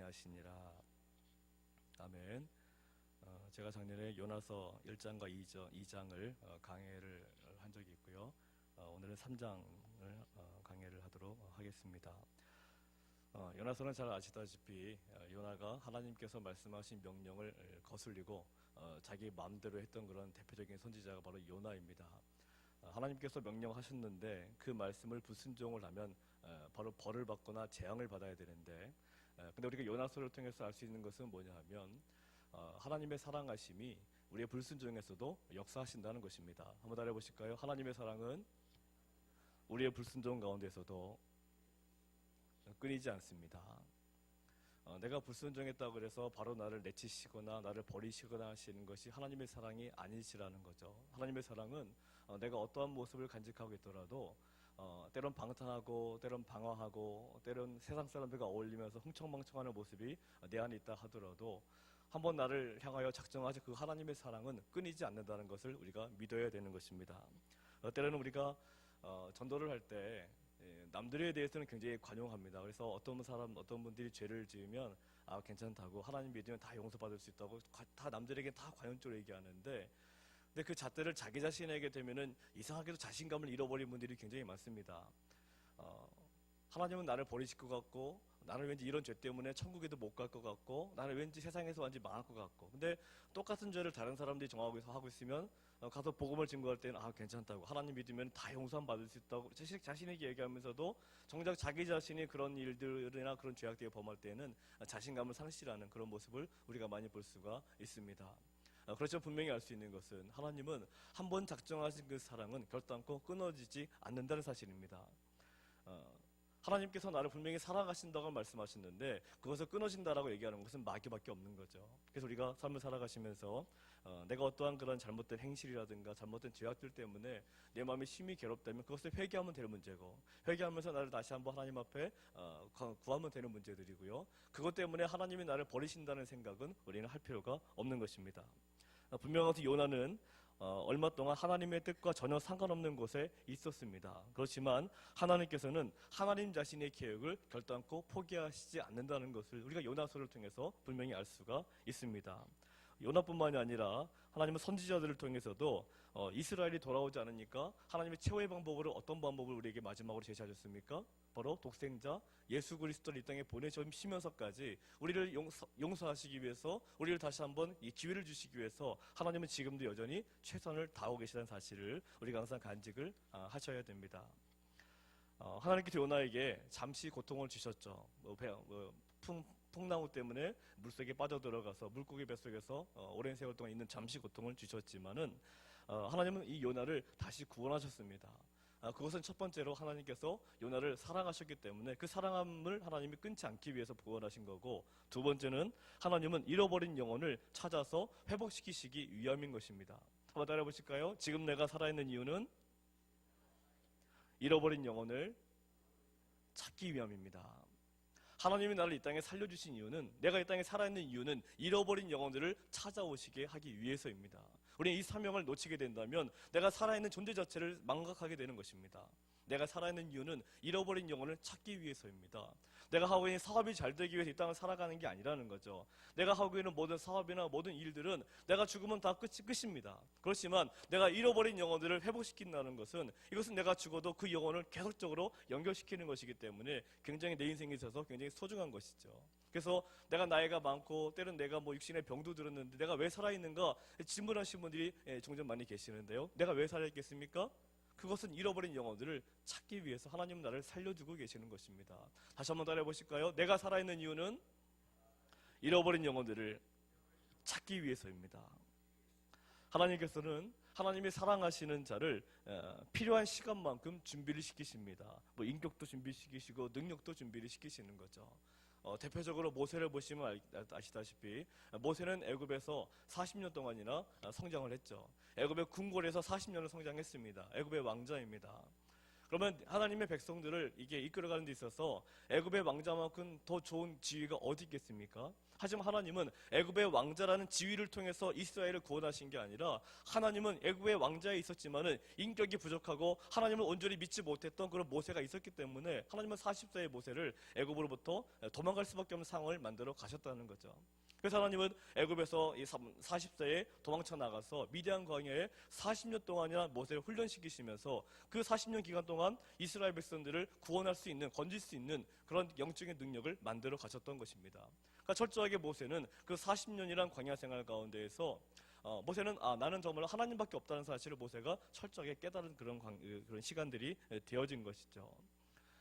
하시니라. 아멘. 제가 작년에 요나서 1장과 2장을 강해를 한 적이 있고요. 오늘은 3장을 강해를 하도록 하겠습니다. 요나서는 잘 아시다시피 요나가 하나님께서 말씀하신 명령을 거슬리고 자기 마음대로 했던 그런 대표적인 선지자가 바로 요나입니다. 하나님께서 명령하셨는데 그 말씀을 불순종을 하면 바로 벌을 받거나 재앙을 받아야 되는데, 근데 우리가 요나서를 통해서 알 수 있는 것은 뭐냐 하면 하나님의 사랑하심이 우리의 불순종에서도 역사하신다는 것입니다. 한번 따라해 보실까요? 하나님의 사랑은 우리의 불순종 가운데서도 끊이지 않습니다. 내가 불순종했다고 그래서 바로 나를 내치시거나 나를 버리시거나 하시는 것이 하나님의 사랑이 아니시라는 거죠. 하나님의 사랑은 내가 어떠한 모습을 간직하고 있더라도 때론 방탕하고 때론 방황하고 때론 세상 사람들과 어울리면서 흥청망청하는 모습이 내 안에 있다 하더라도 한번 나를 향하여 작정하신 그 하나님의 사랑은 끊이지 않는다는 것을 우리가 믿어야 되는 것입니다. 때로는 우리가 전도를 할 때 남들에 대해서는 굉장히 관용합니다. 그래서 어떤 분들이 죄를 지으면 괜찮다고, 하나님 믿으면 다 용서받을 수 있다고 다 남들에게 다 관용적으로 얘기하는데, 근데 그 잣대를 자기 자신에게 되면은 이상하게도 자신감을 잃어버린 분들이 굉장히 많습니다. 하나님은 나를 버리실 것 같고, 나는 왠지 이런 죄 때문에 천국에도 못 갈 것 같고, 나는 왠지 세상에서 완전히 망할 것 같고, 근데 똑같은 죄를 다른 사람들이 정하고 하고 있으면 가서 복음을 증거할 때는 괜찮다고, 하나님 믿으면 다 용서함 받을 수 있다고 자신에게 얘기하면서도 정작 자기 자신이 그런 일들이나 그런 죄악들을 범할 때는 자신감을 상실하는 그런 모습을 우리가 많이 볼 수가 있습니다. 그렇죠. 분명히 알 수 있는 것은 하나님은 한번 작정하신 그 사랑은 결단코 끊어지지 않는다는 사실입니다. 하나님께서 나를 분명히 사랑하신다고 말씀하셨는데 그것을 끊어진다라고 얘기하는 것은 마귀밖에 없는 거죠. 그래서 우리가 삶을 살아가시면서 내가 어떠한 그런 잘못된 행실이라든가 잘못된 죄악들 때문에 내 마음이 심히 괴롭다면 그것을 회개하면 되는 문제고, 회개하면서 나를 다시 한번 하나님 앞에 구하면 되는 문제들이고요. 그것 때문에 하나님이 나를 버리신다는 생각은 우리는 할 필요가 없는 것입니다. 분명하게 요나는 얼마 동안 하나님의 뜻과 전혀 상관없는 곳에 있었습니다. 그렇지만 하나님께서는 하나님 자신의 계획을 결단코 포기하시지 않는다는 것을 우리가 요나서를 통해서 분명히 알 수가 있습니다. 요나뿐만이 아니라 하나님은 선지자들을 통해서도 이스라엘이 돌아오지 않으니까 하나님의 최후의 방법으로 어떤 방법을 우리에게 마지막으로 제시하셨습니까? 바로 독생자 예수 그리스도를 이 땅에 보내주시면서까지 우리를 용서하시기 위해서, 우리를 다시 한번 이 기회를 주시기 위해서 하나님은 지금도 여전히 최선을 다하고 계시다는 사실을 우리가 항상 간직을 하셔야 됩니다. 하나님께서 요나에게 잠시 고통을 주셨죠. 풍나무 때문에 물속에 빠져들어가서 물고기 뱃속에서 오랜 세월 동안 있는 잠시 고통을 주셨지만은 하나님은 이 요나를 다시 구원하셨습니다. 그것은 첫 번째로 하나님께서 요나를 사랑하셨기 때문에 그 사랑함을 하나님이 끊지 않기 위해서 구원하신 거고, 두 번째는 하나님은 잃어버린 영혼을 찾아서 회복시키시기 위함인 것입니다. 한번 따라해 보실까요? 지금 내가 살아있는 이유는 잃어버린 영혼을 찾기 위함입니다. 하나님이 나를 이 땅에 살려주신 이유는, 내가 이 땅에 살아있는 이유는 잃어버린 영혼들을 찾아오시게 하기 위해서입니다. 우리는 이 사명을 놓치게 된다면 내가 살아있는 존재 자체를 망각하게 되는 것입니다. 내가 살아있는 이유는 잃어버린 영혼을 찾기 위해서입니다. 내가 하고 있는 사업이 잘 되기 위해서 이 땅을 살아가는 게 아니라는 거죠. 내가 하고 있는 모든 사업이나 모든 일들은 내가 죽으면 다 끝입니다. 그렇지만 내가 잃어버린 영혼들을 회복시킨다는 것은, 이것은 내가 죽어도 그 영혼을 계속적으로 연결시키는 것이기 때문에 굉장히 내 인생에 있어서 굉장히 소중한 것이죠. 그래서 내가 나이가 많고 때론 내가 육신의 병도 들었는데 내가 왜 살아있는가 질문하시는 분들이 종종 많이 계시는데요. 내가 왜 살아있겠습니까? 그것은 잃어버린 영혼들을 찾기 위해서 하나님은 나를 살려주고 계시는 것입니다. 다시 한번 따라해 보실까요? 내가 살아있는 이유는 잃어버린 영혼들을 찾기 위해서입니다. 하나님께서는 하나님이 사랑하시는 자를 필요한 시간만큼 준비를 시키십니다. 인격도 준비시키시고 능력도 준비를 시키시는 거죠. 대표적으로 모세를 보시면 아시다시피 모세는 애굽에서 40년 동안이나 성장을 했죠. 애굽의 궁궐에서 40년을 성장했습니다. 애굽의 왕자입니다. 그러면 하나님의 백성들을 이게 이끌어가는 데 있어서 애굽의 왕자만큼 더 좋은 지위가 어디 있겠습니까? 하지만 하나님은 애굽의 왕자라는 지위를 통해서 이스라엘을 구원하신 게 아니라 하나님은 애굽의 왕자에 있었지만은 인격이 부족하고 하나님을 온전히 믿지 못했던 그런 모세가 있었기 때문에 하나님은 40세의 모세를 애굽으로부터 도망갈 수밖에 없는 상황을 만들어 가셨다는 거죠. 그래서 하나님은 애굽에서 이 40세에 도망쳐 나가서 미디안 광야에 40년 동안이나 모세를 훈련시키시면서 그 40년 기간 동안 이스라엘 백성들을 구원할 수 있는, 건질 수 있는 그런 영적인 능력을 만들어 가셨던 것입니다. 그러니까 철저하게 모세는 그 40년이란 광야 생활 가운데에서 모세는 나는 정말 하나님밖에 없다는 사실을 모세가 철저하게 깨달은 그런 시간들이 되어진 것이죠.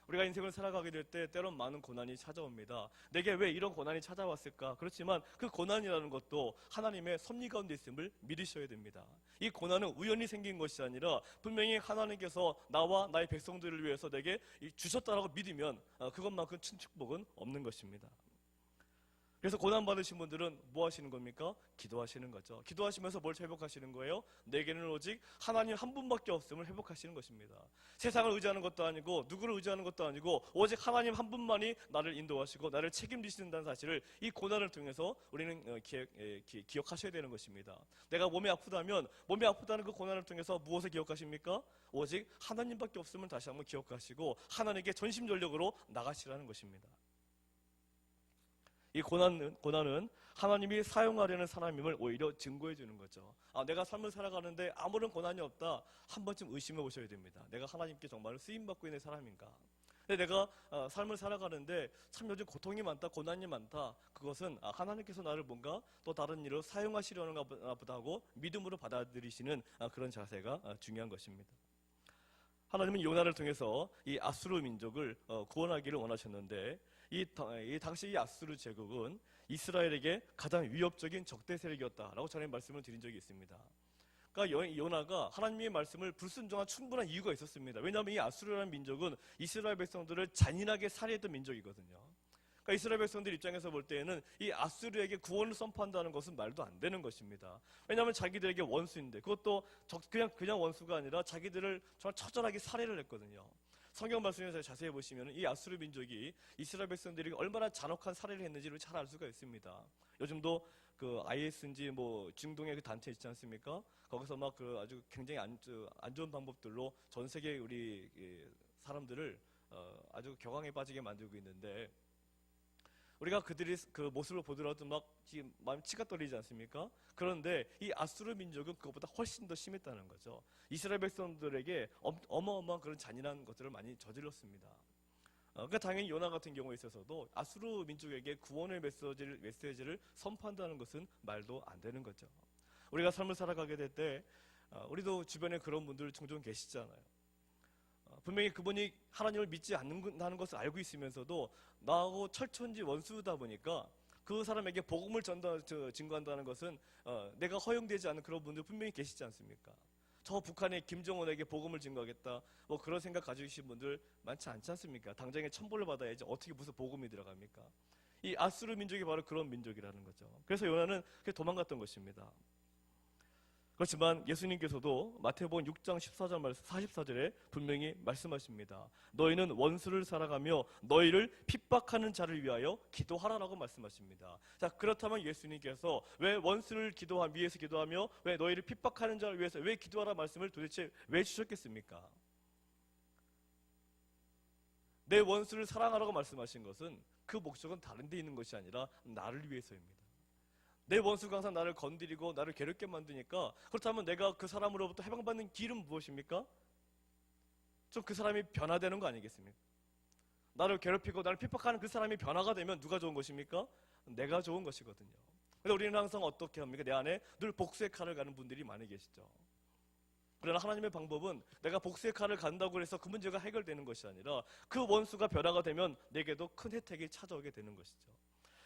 우리가 인생을 살아가게 될 때 때론 많은 고난이 찾아옵니다. 내게 왜 이런 고난이 찾아왔을까? 그렇지만 그 고난이라는 것도 하나님의 섭리 가운데 있음을 믿으셔야 됩니다. 이 고난은 우연히 생긴 것이 아니라 분명히 하나님께서 나와 나의 백성들을 위해서 내게 주셨다라고 믿으면 그것만큼 큰 축복은 없는 것입니다. 그래서 고난 받으신 분들은 뭐 하시는 겁니까? 기도하시는 거죠. 기도하시면서 뭘 회복하시는 거예요? 내게는 오직 하나님 한 분밖에 없음을 회복하시는 것입니다. 세상을 의지하는 것도 아니고 누구를 의지하는 것도 아니고 오직 하나님 한 분만이 나를 인도하시고 나를 책임지신다는 사실을 이 고난을 통해서 우리는 기억하셔야 되는 것입니다. 내가 몸이 아프다면 몸이 아프다는 그 고난을 통해서 무엇을 기억하십니까? 오직 하나님밖에 없음을 다시 한번 기억하시고 하나님께 전심전력으로 나가시라는 것입니다. 이 고난은 하나님이 사용하려는 사람임을 오히려 증거해 주는 거죠. 내가 삶을 살아가는데 아무런 고난이 없다. 한 번쯤 의심해 보셔야 됩니다. 내가 하나님께 정말 쓰임받고 있는 사람인가? 근데 내가 삶을 살아가는데 참 요즘 고통이 많다, 고난이 많다. 그것은 하나님께서 나를 뭔가 또 다른 일로 사용하시려는가 보다 하고 믿음으로 받아들이시는 그런 자세가 중요한 것입니다. 하나님은 요나를 통해서 이 아수르 민족을 구원하기를 원하셨는데 이 당시 이 아수르 제국은 이스라엘에게 가장 위협적인 적대 세력이었다라고 전에 말씀을 드린 적이 있습니다. 그러니까 요나가 하나님의 말씀을 불순종한 충분한 이유가 있었습니다. 왜냐하면 이 아수르라는 민족은 이스라엘 백성들을 잔인하게 살해했던 민족이거든요. 그러니까 이스라엘 백성들 입장에서 볼 때에는 이 아수르에게 구원을 선포한다는 것은 말도 안 되는 것입니다. 왜냐하면 자기들에게 원수인데 그것도 그냥 원수가 아니라 자기들을 정말 처절하게 살해를 했거든요. 성경 말씀에서 자세히 보시면 이 아수르 민족이 이스라엘 백성들이 얼마나 잔혹한 살해를 했는지를 잘 알 수가 있습니다. 요즘도 그 IS인지 뭐 중동의 그 단체 있지 않습니까? 거기서 막 그 아주 굉장히 안 좋은 방법들로 전 세계 우리 사람들을 아주 격앙에 빠지게 만들고 있는데 우리가 그들이 그 모습을 보더라도 막 마음 치가 떨리지 않습니까? 그런데 이 아수르 민족은 그것보다 훨씬 더 심했다는 거죠. 이스라엘 백성들에게 어마어마한 그런 잔인한 것들을 많이 저질렀습니다. 그러니까 당연히 요나 같은 경우에 있어서도 아수르 민족에게 구원의 메시지를 선포한다는 것은 말도 안 되는 거죠. 우리가 삶을 살아가게 될 때 우리도 주변에 그런 분들 종종 계시잖아요. 분명히 그분이 하나님을 믿지 않는다는 것을 알고 있으면서도 나하고 철천지 원수다 보니까 그 사람에게 복음을 증거한다는 것은 내가 허용되지 않는 그런 분들 분명히 계시지 않습니까? 저 북한의 김정은에게 복음을 증거하겠다 뭐 그런 생각 가지고 계신 분들 많지 않지 않습니까? 당장에 천벌을 받아야지 어떻게 무슨 복음이 들어갑니까? 이 아수르 민족이 바로 그런 민족이라는 거죠. 그래서 요나는 도망갔던 것입니다. 그렇지만 예수님께서도 마태복음 6장 14절 44절에 분명히 말씀하십니다. 너희는 원수를 사랑하며 너희를 핍박하는 자를 위하여 기도하라라고 말씀하십니다. 자, 그렇다면 예수님께서 왜 원수를 위해서 기도하며 왜 너희를 핍박하는 자를 위해서 왜 기도하라 말씀을 도대체 왜 주셨겠습니까? 내 원수를 사랑하라고 말씀하신 것은 그 목적은 다른 데 있는 것이 아니라 나를 위해서입니다. 내 원수가 항상 나를 건드리고 나를 괴롭게 만드니까 그렇다면 내가 그 사람으로부터 해방받는 길은 무엇입니까? 좀 그 사람이 변화되는 거 아니겠습니까? 나를 괴롭히고 나를 핍박하는 그 사람이 변화가 되면 누가 좋은 것입니까? 내가 좋은 것이거든요. 그래서 우리는 항상 어떻게 합니까? 내 안에 늘 복수의 칼을 가는 분들이 많이 계시죠. 그러나 하나님의 방법은 내가 복수의 칼을 간다고 해서 그 문제가 해결되는 것이 아니라 그 원수가 변화가 되면 내게도 큰 혜택이 찾아오게 되는 것이죠.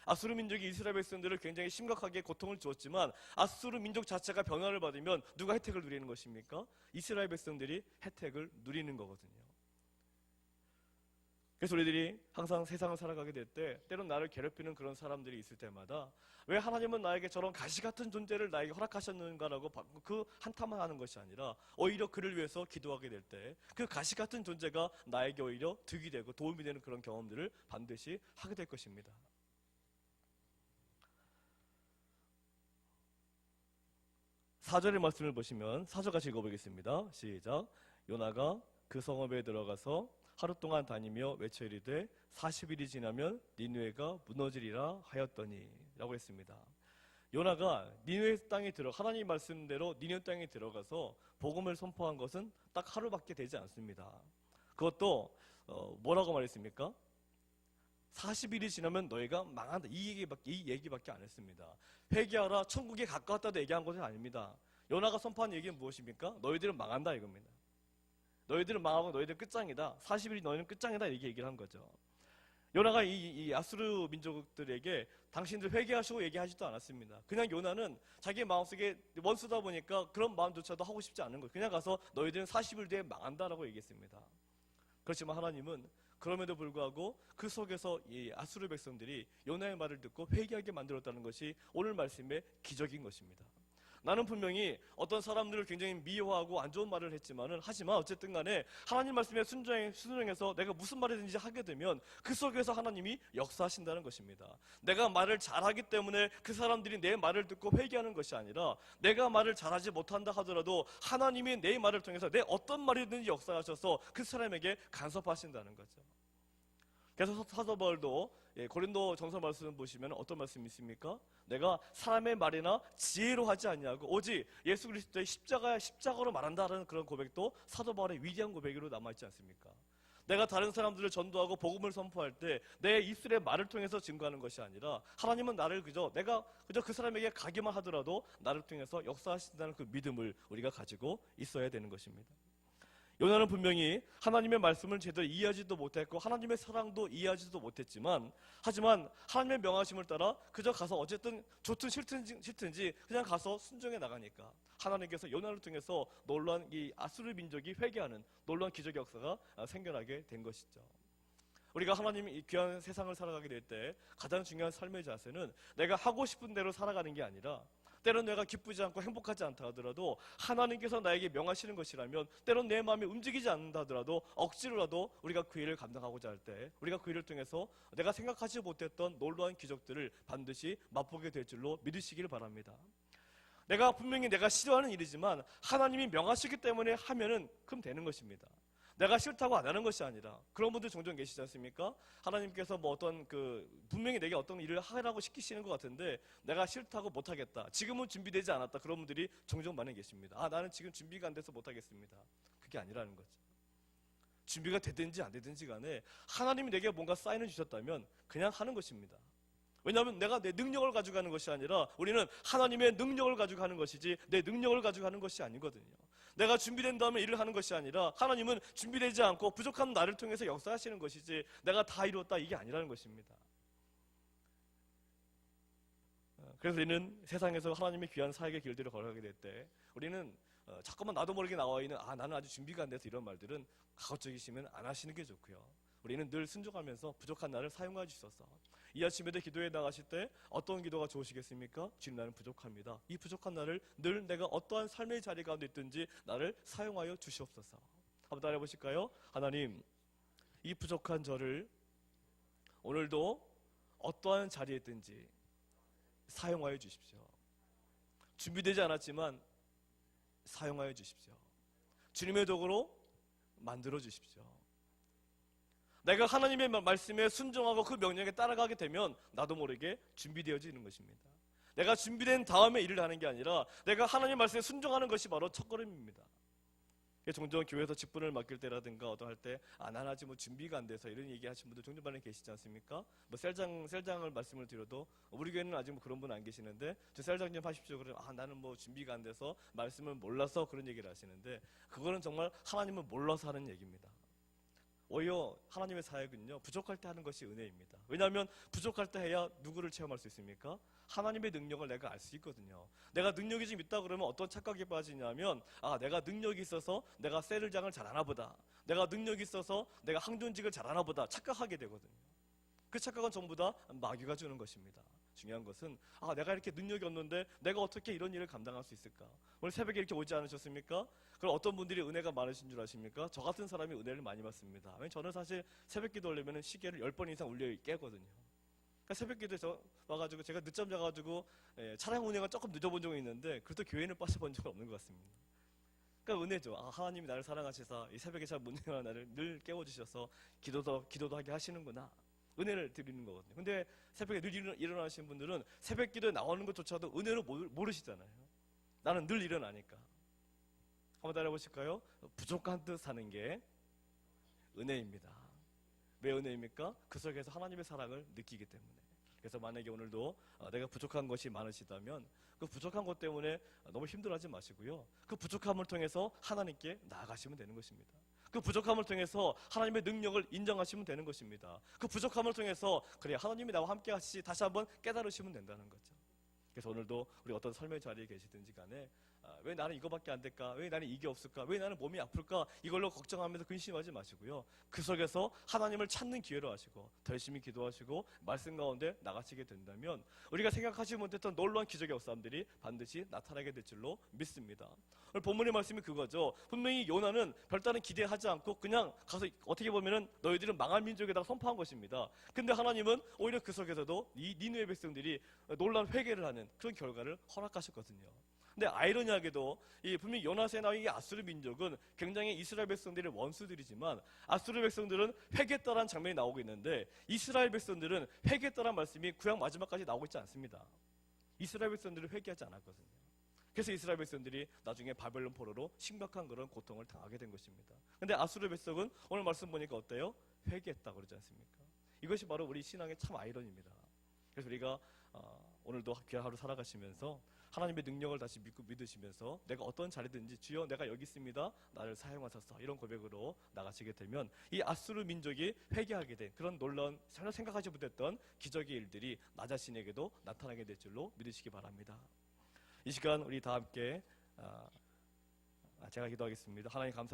아수르 민족이 이스라엘 백성들을 굉장히 심각하게 고통을 주었지만 아수르 민족 자체가 변화를 받으면 누가 혜택을 누리는 것입니까? 이스라엘 백성들이 혜택을 누리는 거거든요. 그래서 우리들이 항상 세상을 살아가게 될 때 때론 나를 괴롭히는 그런 사람들이 있을 때마다 왜 하나님은 나에게 저런 가시 같은 존재를 나에게 허락하셨는가라고 그 한탄만 하는 것이 아니라 오히려 그를 위해서 기도하게 될 때 그 가시 같은 존재가 나에게 오히려 득이 되고 도움이 되는 그런 경험들을 반드시 하게 될 것입니다. 4절의 말씀을 보시면 4절 같이 읽어보겠습니다. 시작. 요나가 그 성읍에 들어가서 하루 동안 다니며 외쳐 이르되 40일이 지나면 니느웨가 무너지리라 하였더니 라고 했습니다. 요나가 니느웨 땅에 하나님 말씀대로 니느웨 땅에 들어가서 복음을 선포한 것은 딱 하루밖에 되지 않습니다. 그것도 뭐라고 말했습니까? 40일이 지나면 너희가 망한다. 이 얘기밖에 안 했습니다. 회개하라, 천국에 가까웠다도 얘기한 것은 아닙니다. 요나가 선포한 얘기는 무엇입니까? 너희들은 망한다 이겁니다. 너희들은 망하고 너희들은 끝장이다. 40일이 너희는 끝장이다 이렇게 얘기를 한 거죠. 요나가 이 아수르 민족들에게 당신들 회개하시고 얘기하지도 않았습니다. 그냥 요나는 자기 마음속에 원수다 보니까 그런 마음조차도 하고 싶지 않은 거예요. 그냥 가서 너희들은 40일 뒤에 망한다라고 얘기했습니다. 그렇지만 하나님은 그럼에도 불구하고 그 속에서 이 아수르 백성들이 요나의 말을 듣고 회개하게 만들었다는 것이 오늘 말씀의 기적인 것입니다. 나는 분명히 어떤 사람들을 굉장히 미워하고 안 좋은 말을 했지만은 하지만 어쨌든 간에 하나님 말씀에 순종해서 내가 무슨 말이든지 하게 되면 그 속에서 하나님이 역사하신다는 것입니다. 내가 말을 잘하기 때문에 그 사람들이 내 말을 듣고 회개하는 것이 아니라 내가 말을 잘하지 못한다 하더라도 하나님이 내 말을 통해서 내 어떤 말이든지 역사하셔서 그 사람에게 간섭하신다는 거죠. 그래서 사도 바울도 고린도 전서 말씀 보시면 어떤 말씀이 있습니까? 내가 사람의 말이나 지혜로 하지 않냐고 오직 예수 그리스도의 십자가로 말한다라는 그런 고백도 사도 바울의 위대한 고백으로 남아있지 않습니까? 내가 다른 사람들을 전도하고 복음을 선포할 때 내 입술의 말을 통해서 증거하는 것이 아니라 하나님은 내가 그저 그 사람에게 가기만 하더라도 나를 통해서 역사하신다는 그 믿음을 우리가 가지고 있어야 되는 것입니다. 요나는 분명히 하나님의 말씀을 제대로 이해하지도 못했고 하나님의 사랑도 이해하지도 못했지만 하지만 하나님의 명하심을 따라 그저 가서 어쨌든 좋든 싫든지 그냥 가서 순종해 나가니까 하나님께서 요나를 통해서 놀라운 이 아수르 민족이 회개하는 놀라운 기적의 역사가 생겨나게 된 것이죠. 우리가 하나님이 이 귀한 세상을 살아가게 될 때 가장 중요한 삶의 자세는 내가 하고 싶은 대로 살아가는 게 아니라 때론 내가 기쁘지 않고 행복하지 않다 하더라도 하나님께서 나에게 명하시는 것이라면 때론 내 마음이 움직이지 않는다 하더라도 억지로라도 우리가 그 일을 감당하고자 할 때 우리가 그 일을 통해서 내가 생각하지 못했던 놀라운 기적들을 반드시 맛보게 될 줄로 믿으시길 바랍니다. 분명히 내가 싫어하는 일이지만 하나님이 명하시기 때문에 하면은 그럼 되는 것입니다. 내가 싫다고 안 하는 것이 아니라 그런 분들 종종 계시지 않습니까? 하나님께서 분명히 내게 어떤 일을 하라고 시키시는 것 같은데 내가 싫다고 못하겠다, 지금은 준비되지 않았다, 그런 분들이 종종 많이 계십니다. 나는 지금 준비가 안 돼서 못하겠습니다. 그게 아니라는 거죠. 준비가 되든지 안 되든지 간에 하나님이 내게 뭔가 사인을 주셨다면 그냥 하는 것입니다. 왜냐하면 내가 내 능력을 가지고 하는 것이 아니라 우리는 하나님의 능력을 가지고 하는 것이지 내 능력을 가지고 하는 것이 아니거든요. 내가 준비된 다음에 일을 하는 것이 아니라 하나님은 준비되지 않고 부족한 나를 통해서 역사하시는 것이지 내가 다 이뤘다 이게 아니라는 것입니다. 그래서 우리는 세상에서 하나님의 귀한 사역의 길들을 걸어가게 될 때 우리는 자꾸만 나도 모르게 나와 있는 나는 아직 준비가 안 돼서 이런 말들은 가급적이시면 안 하시는 게 좋고요. 우리는 늘 순종하면서 부족한 나를 사용해 주셔서 이 아침에도 기도에 나가실 때 어떤 기도가 좋으시겠습니까? 주님, 나는 부족합니다. 이 부족한 나를 늘 내가 어떠한 삶의 자리 가운데 있든지 나를 사용하여 주시옵소서. 한번 따라해 보실까요? 하나님, 이 부족한 저를 오늘도 어떠한 자리에 있든지 사용하여 주십시오. 준비되지 않았지만 사용하여 주십시오. 주님의 도구로 만들어 주십시오. 내가 하나님의 말씀에 순종하고 그 명령에 따라가게 되면 나도 모르게 준비되어지는 것입니다. 내가 준비된 다음에 일을 하는 게 아니라 내가 하나님의 말씀에 순종하는 것이 바로 첫걸음입니다. 종종 교회에서 직분을 맡길 때라든가 할 때 나는 아직 준비가 안 돼서 이런 얘기 하시는 분들 종종 많이 계시지 않습니까? 셀장을 말씀을 드려도 우리 교회는 아직 그런 분 안 계시는데 저 셀장 좀 하십시오. 그러면 나는 준비가 안 돼서 말씀을 몰라서 그런 얘기를 하시는데 그거는 정말 하나님을 몰라서 하는 얘기입니다. 오히려 하나님의 사역은요, 부족할 때 하는 것이 은혜입니다. 왜냐하면 부족할 때 해야 누구를 체험할 수 있습니까? 하나님의 능력을 내가 알 수 있거든요. 내가 능력이 좀 있다 그러면 어떤 착각에 빠지냐면, 내가 능력이 있어서 내가 셀을장을 잘하나 보다, 내가 능력이 있어서 내가 항존직을 잘하나 보다 착각하게 되거든요. 그 착각은 전부 다 마귀가 주는 것입니다. 중요한 것은 내가 이렇게 능력이 없는데 내가 어떻게 이런 일을 감당할 수 있을까? 오늘 새벽에 이렇게 오지 않으셨습니까? 그럼 어떤 분들이 은혜가 많으신 줄 아십니까? 저 같은 사람이 은혜를 많이 받습니다. 왜냐면 저는 사실 새벽 기도 하려면 시계를 10번 이상 울려 깨거든요. 그러니까 새벽 기도에서 와가지고 제가 늦잠 자가지고 차량 운행을 조금 늦어본 적이 있는데 그래도 교회는 빠져본 적은 없는 것 같습니다. 그러니까 은혜죠. 하나님이 나를 사랑하시사 이 새벽에 잘 못 일어나는 나를 늘 깨워주셔서 기도도 하게 하시는구나. 은혜를 드리는 거거든요. 근데 새벽에 늘 일어나시는 분들은 새벽 기도에 나오는 것조차도 은혜로 모르시잖아요. 나는 늘 일어나니까. 한번 따라해보실까요? 부족한 듯 사는 게 은혜입니다. 왜 은혜입니까? 그 속에서 하나님의 사랑을 느끼기 때문에. 그래서 만약에 오늘도 내가 부족한 것이 많으시다면 그 부족한 것 때문에 너무 힘들어하지 마시고요. 그 부족함을 통해서 하나님께 나아가시면 되는 것입니다. 그 부족함을 통해서 하나님의 능력을 인정하시면 되는 것입니다. 그 부족함을 통해서 그래 하나님이 나와 함께 하시지 다시 한번 깨달으시면 된다는 거죠. 그래서 오늘도 우리 어떤 삶의 자리에 계시든지 간에 왜 나는 이거밖에 안 될까? 왜 나는 이게 없을까? 왜 나는 몸이 아플까? 이걸로 걱정하면서 근심하지 마시고요. 그 속에서 하나님을 찾는 기회로 하시고 더 열심히 기도하시고 말씀 가운데 나가시게 된다면 우리가 생각하지 못했던 놀라운 기적의 역사들이 반드시 나타나게 될 줄로 믿습니다. 오늘 본문의 말씀이 그거죠. 분명히 요나는 별다른 기대하지 않고 그냥 가서 어떻게 보면은 너희들은 망할 민족에다가 선포한 것입니다. 근데 하나님은 오히려 그 속에서도 이 니느웨 백성들이 놀라운 회개를 하는 그런 결과를 허락하셨거든요. 근데 아이러니하게도 분명히 요나서에 나온 이 아수르 민족은 굉장히 이스라엘 백성들의 원수들이지만 아수르 백성들은 회개했다라는 장면이 나오고 있는데 이스라엘 백성들은 회개했다라는 말씀이 구약 마지막까지 나오고 있지 않습니다. 이스라엘 백성들은 회개하지 않았거든요. 그래서 이스라엘 백성들이 나중에 바벨론 포로로 심각한 그런 고통을 당하게 된 것입니다. 근데 아수르 백성은 오늘 말씀 보니까 어때요? 회개했다고 그러지 않습니까? 이것이 바로 우리 신앙의 참 아이러니입니다. 그래서 우리가 오늘도 귀한 하루 살아가시면서 하나님의 능력을 다시 믿으시면서 내가 어떤 자리든지 주여 내가 여기 있습니다. 나를 사용하소서 이런 고백으로 나가시게 되면 이 아수르 민족이 회개하게 된 그런 놀라운 전혀 생각하지 못했던 기적의 일들이 나 자신에게도 나타나게 될 줄로 믿으시기 바랍니다. 이 시간 우리 다 함께 제가 기도하겠습니다. 하나님 감사드립니다.